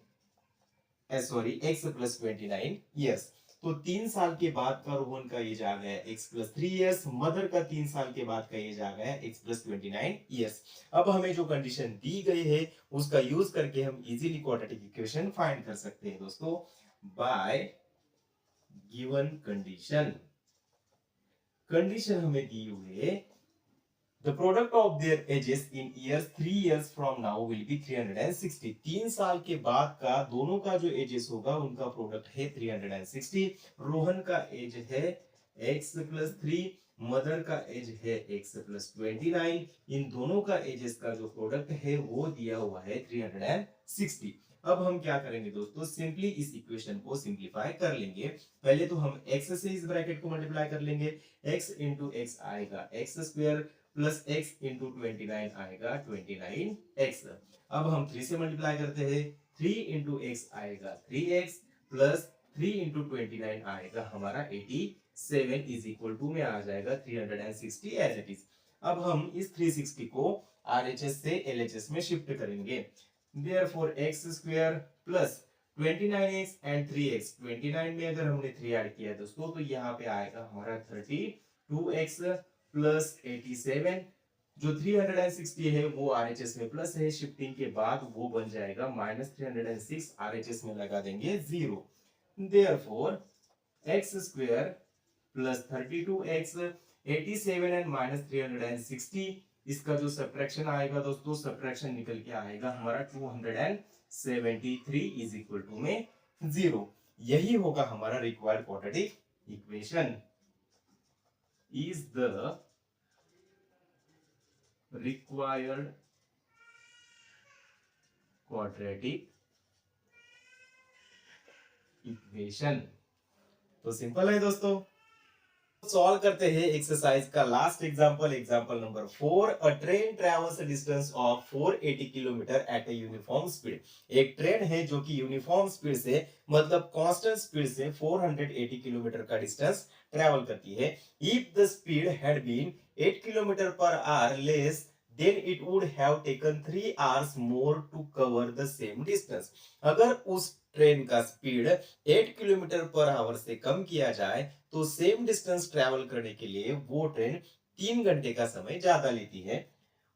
sorry x plus 29 years. तो 3 साल के बाद का रोहन का एज आ गया x प्लस 3 ईयर्स, मदर का 3 साल के बाद का एज आ गया x प्लस 29 ईयर्स। अब हमें जो कंडीशन दी गई है उसका यूज करके हम इजीली क्वाड्रेटिक इक्वेशन फाइंड कर सकते हैं दोस्तों, बाय गिवन कंडीशन। कंडीशन हमें दी हुई है, the product of their ages in years 3 years from now will be 360। 3 साल के बाद का दोनों का जो एजेस होगा उनका प्रोडक्ट है 360। रोहन का एज है x प्लस 3, मदर का एज है x प्लस 29, इन दोनों का एजेस का जो प्रोडक्ट है वो दिया हुआ है 360। अब हम क्या करेंगे दोस्तों, सिंपली इस इक्वेशन को सिंप्लीफाई कर लेंगे। पहले तो हम x से इस ब्रैकेट को मल्टीप्लाई कर लेंगे, x इंटू एक्स आएगा x square plus x into 29 आएगा 29x। अब हम 3 से मल्टीप्लाई करते हैं, 3 इंटू एक्स आएगा 3x प्लस 3 इंटू 29 आएगा हमारा 87 इज इक्वल टू में आ जाएगा 360 एज इट इज। अब हम इस 360 को RHS से LHS में शिफ्ट करेंगे, therefore x square plus 29x and 3x, 29 में अगर हमने 3 ऐड किया दोस्तों तो यहाँ पे आएगा हमारा 32x प्लस 87। जो 360 है वो RHS में प्लस है, शिफ्टिंग के बाद वो बन जाएगा माइनस 306, RHS में लगा देंगे 0, therefore x square plus 32x 87 and minus 360, इसका जो सब्ट्रैक्शन आएगा दोस्तों, सब्ट्रैक्शन निकल के आएगा हमारा 273 इज इक्वल टू में 0। यही होगा हमारा required quadratic equation, is the required quadratic equation। तो सिंपल है दोस्तों। सॉल्व करते हैं एक्सरसाइज का last example, example number 4। A train travels distance of 480 kilometre at a uniform speed. एक ट्रेन है जो कि यूनिफॉर्म स्पीड से मतलब कांस्टेंट स्पीड से 480 किलोमीटर का डिस्टेंस ट्रैवल करती है। If the speed had been 8 kilometre per hour less then it would have taken 3 hours more to cover the same distance। अगर उस ट्रेन का स्पीड 8 किलोमीटर पर आवर से कम किया जाए तो सेम डिस्टेंस ट्रैवल करने के लिए वो ट्रेन 3 घंटे का समय ज्यादा लेती है।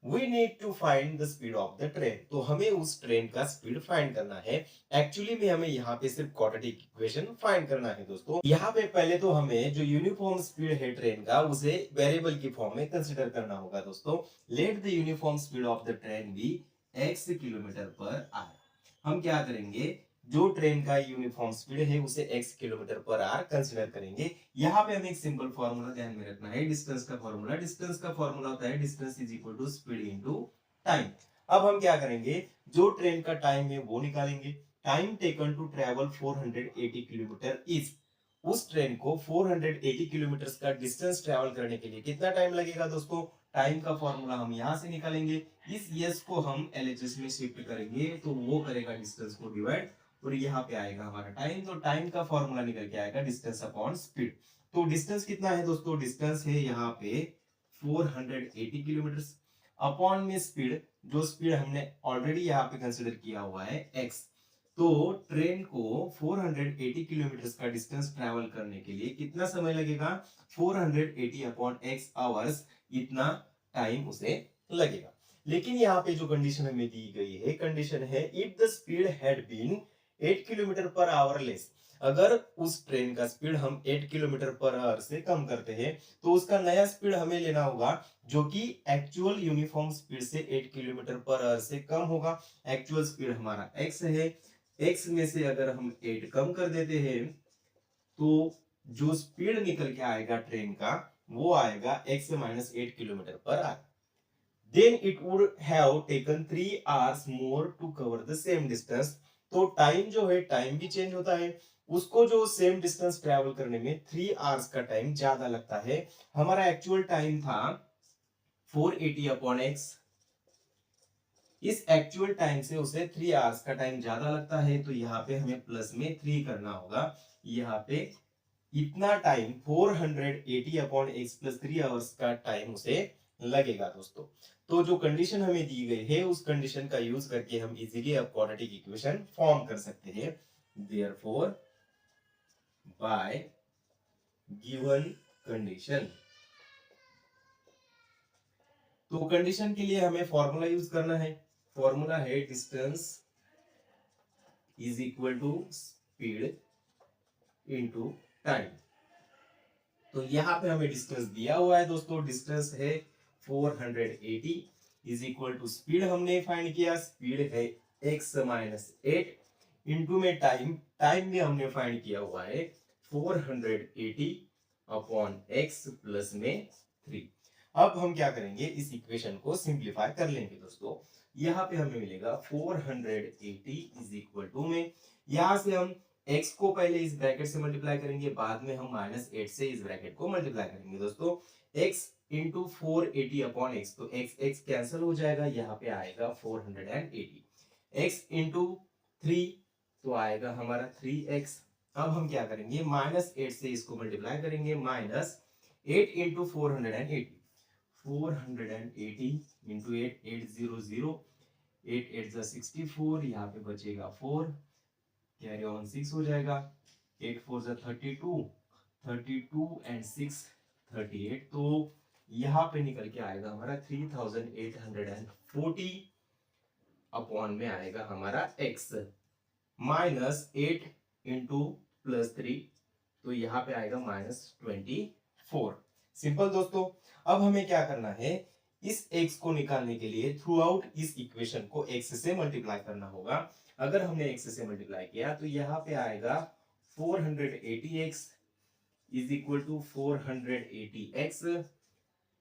We need to find the speed of the train। तो हमें उस ट्रेन का स्पीड फाइंड करना है। एक्चुअली में हमें यहाँ पे सिर्फ क्वाड्रेटिक इक्वेशन फाइंड करना है दोस्तों। यहाँ पे पहले तो हमें जो यूनिफॉर्म स्पीड है ट्रेन का उसे वेरिएबल की फॉर्म में कंसीडर करना होगा दोस्तों। Let the uniform speed of the train be x kilometre per hour. हम क्या करेंगे, जो ट्रेन का यूनिफॉर्म स्पीड है उसे x kilometre per our consider करेंगे। यहाँ पे हमें एक सिंपल फॉर्मूला ध्यान में रखना है, डिस्टेंस का फॉर्मूला। डिस्टेंस का फॉर्मूला होता है distance is equal to speed into time. अब हम क्या करेंगे, जो ट्रेन का टाइम है वो निकालेंगे। Time taken to travel 480 kilometre is, उस ट्रेन को 480 किलोमीटर का डिस्टेंस ट्रैवल करने के लिए कितना टाइम लगेगा दोस्तों। टाइम का फॉर्मूला हम यहाँ से निकालेंगे, इस यस को हम LHS में शिफ्ट करेंगे तो वो करेगा डिस्टेंस को डिवाइड और यहाँ पे आएगा हमारा टाइम। तो टाइम का फॉर्मूला निकल के आएगा डिस्टेंस अपॉन स्पीड। तो डिस्टेंस कितना है दोस्तों, डिस्टेंस है यहाँ पे 480 किलोमीटर अपॉन में स्पीड, जो स्पीड हमने ऑलरेडी यहाँ पे कंसिडर किया हुआ है x। तो ट्रेन को 480 किलोमीटर का डिस्टेंस ट्रैवल करने के लिए कितना समय लगेगा, 480 अपॉन x आवर्स, इतना टाइम उसे लगेगा। लेकिन यहाँ पे जो कंडीशन हमें दी गई है, कंडीशन है if the speed had been 8 kilometre per hour less. अगर उस ट्रेन का स्पीड हम 8 किलोमीटर पर आवर से कम करते हैं तो उसका नया स्पीड हमें लेना होगा जो कि एक्चुअल यूनिफॉर्म स्पीड से 8 किलोमीटर पर आवर से कम होगा। एक्चुअल स्पीड हमारा x है, x में से अगर हम 8 कम कर देते हैं तो जो स्पीड निकल के आएगा ट्रेन का वो आएगा x minus 8 kilometre per our. Then it would have taken 3 hours more to cover the same distance। तो टाइम जो है, टाइम भी चेंज होता है, उसको जो सेम डिस्टेंस ट्रैवल करने में 3 आवर्स का टाइम ज्यादा लगता है। हमारा एक्चुअल टाइम था 480 अपॉन x इस एक्चुअल टाइम से उसे 3 आवर्स का टाइम ज्यादा लगता है, तो यहाँ पे हमें प्लस में 3 करना होगा। यहाँ पे इतना time 480 upon x plus 3 hours का टाइम उसे लगेगा दोस्तों। तो जो कंडीशन हमें दी गई है उस कंडीशन का यूज करके हम इजीली अब क्वाड्रेटिक इक्वेशन फॉर्म कर सकते हैं। देयरफॉर बाय गिवन कंडीशन, तो कंडीशन के लिए हमें फॉर्मूला यूज करना है। फॉर्मूला है distance is equal to speed into time. तो यहाँ पे हमें डिस्टेंस दिया हुआ है दोस्तों, डिस्टेंस है 480 इज इक्वल टू स्पीड हमने फाइंड किया, स्पीड है x माइनस 8 इंटू में टाइम, टाइम में हमने फाइंड किया हुआ है 480 अपॉन x प्लस में 3। अब हम क्या करेंगे, इस इक्वेशन को सिंप्लीफाई कर लेंगे दोस्तों। यहाँ पे हमें मिलेगा 480 इज इक्वल टू में, यहाँ से हम x को पहले इस ब्रैकेट से मल्टीप्लाई करेंगे, बाद में हम -8 से इस ब्रैकेट को मल्टीप्लाई करेंगे दोस्तों। x इंटू 480 अपॉन x, तो x कैंसिल हो जाएगा, यहाँ पे आएगा 480। x इंटू 3 तो आएगा हमारा 3x। अब हम क्या करेंगे, -8 से इसको मल्टीप्लाई करेंगे, -8 इंटू 480, 480 इंटू 8, 800, 8 8 जा 64, यहाँ पे बचेगा 4, कैरी ऑन 6 हो जाएगा, 8 4 जा 32, 32 एंड 6 38, तो यहाँ पे निकल के आएगा हमारा 3840 अपॉन में आएगा हमारा x, -8 इंटू +3, तो यहाँ पे आएगा -24। सिंपल दोस्तों। अब हमें क्या करना है, इस x को निकालने के लिए थ्रू आउट इस इक्वेशन को x से मल्टीप्लाई करना होगा। अगर हमने x से मल्टीप्लाई किया तो यहाँ पे आएगा 480x is equal to 480x,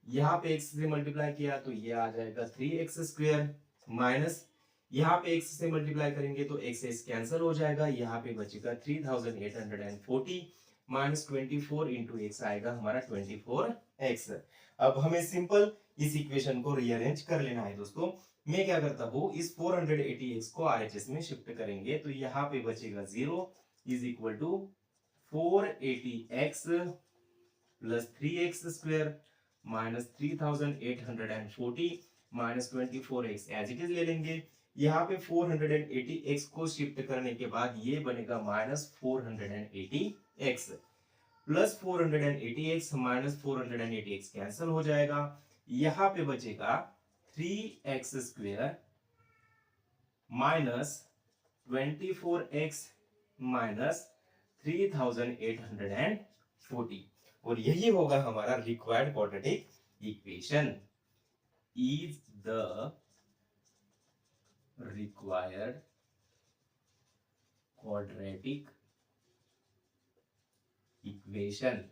यहाँ पे x से मल्टीप्लाई किया तो ये आ जाएगा 3x स्क्वायर, माइनस यहाँ पे x से मल्टीप्लाई करेंगे तो x कैंसिल हो जाएगा, यहाँ पे बचेगा 3840 माइनस 24 इंटू एक्स आएगा हमारा 24x। अब हमें सिंपल इस इक्वेशन को रीअरेंज कर लेना है दोस्तों। मैं क्या करता हूँ, इस 480x को RHS में शिफ्ट करेंगे तो यहाँ पे बचेगा 0 is equal to 480x plus 3x square minus 3840 minus 24x as it is ले लेंगे। यहाँ पे 480x को शिफ्ट करने के बाद ये बनेगा -480x plus 480x minus 480x cancel हो जाएगा, यहाँ पे बचेगा 3x square minus 24x minus 3840, और यही होगा हमारा required quadratic equation. Is the required quadratic equation.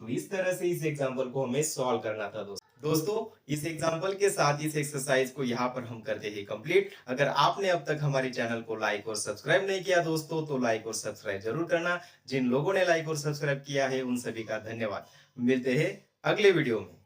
तो इस तरह से इस एग्जांपल को हमें सॉल्व करना था दोस्तों। इस एग्जांपल के साथ इस एक्सरसाइज को यहाँ पर हम करते हैं कंप्लीट। अगर आपने अब तक हमारे चैनल को लाइक और सब्सक्राइब नहीं किया दोस्तों तो लाइक और सब्सक्राइब जरूर करना। जिन लोगों ने लाइक और सब्सक्राइब किया है उन सभी का धन्यवाद। मिलते हैं अगले वीडियो में।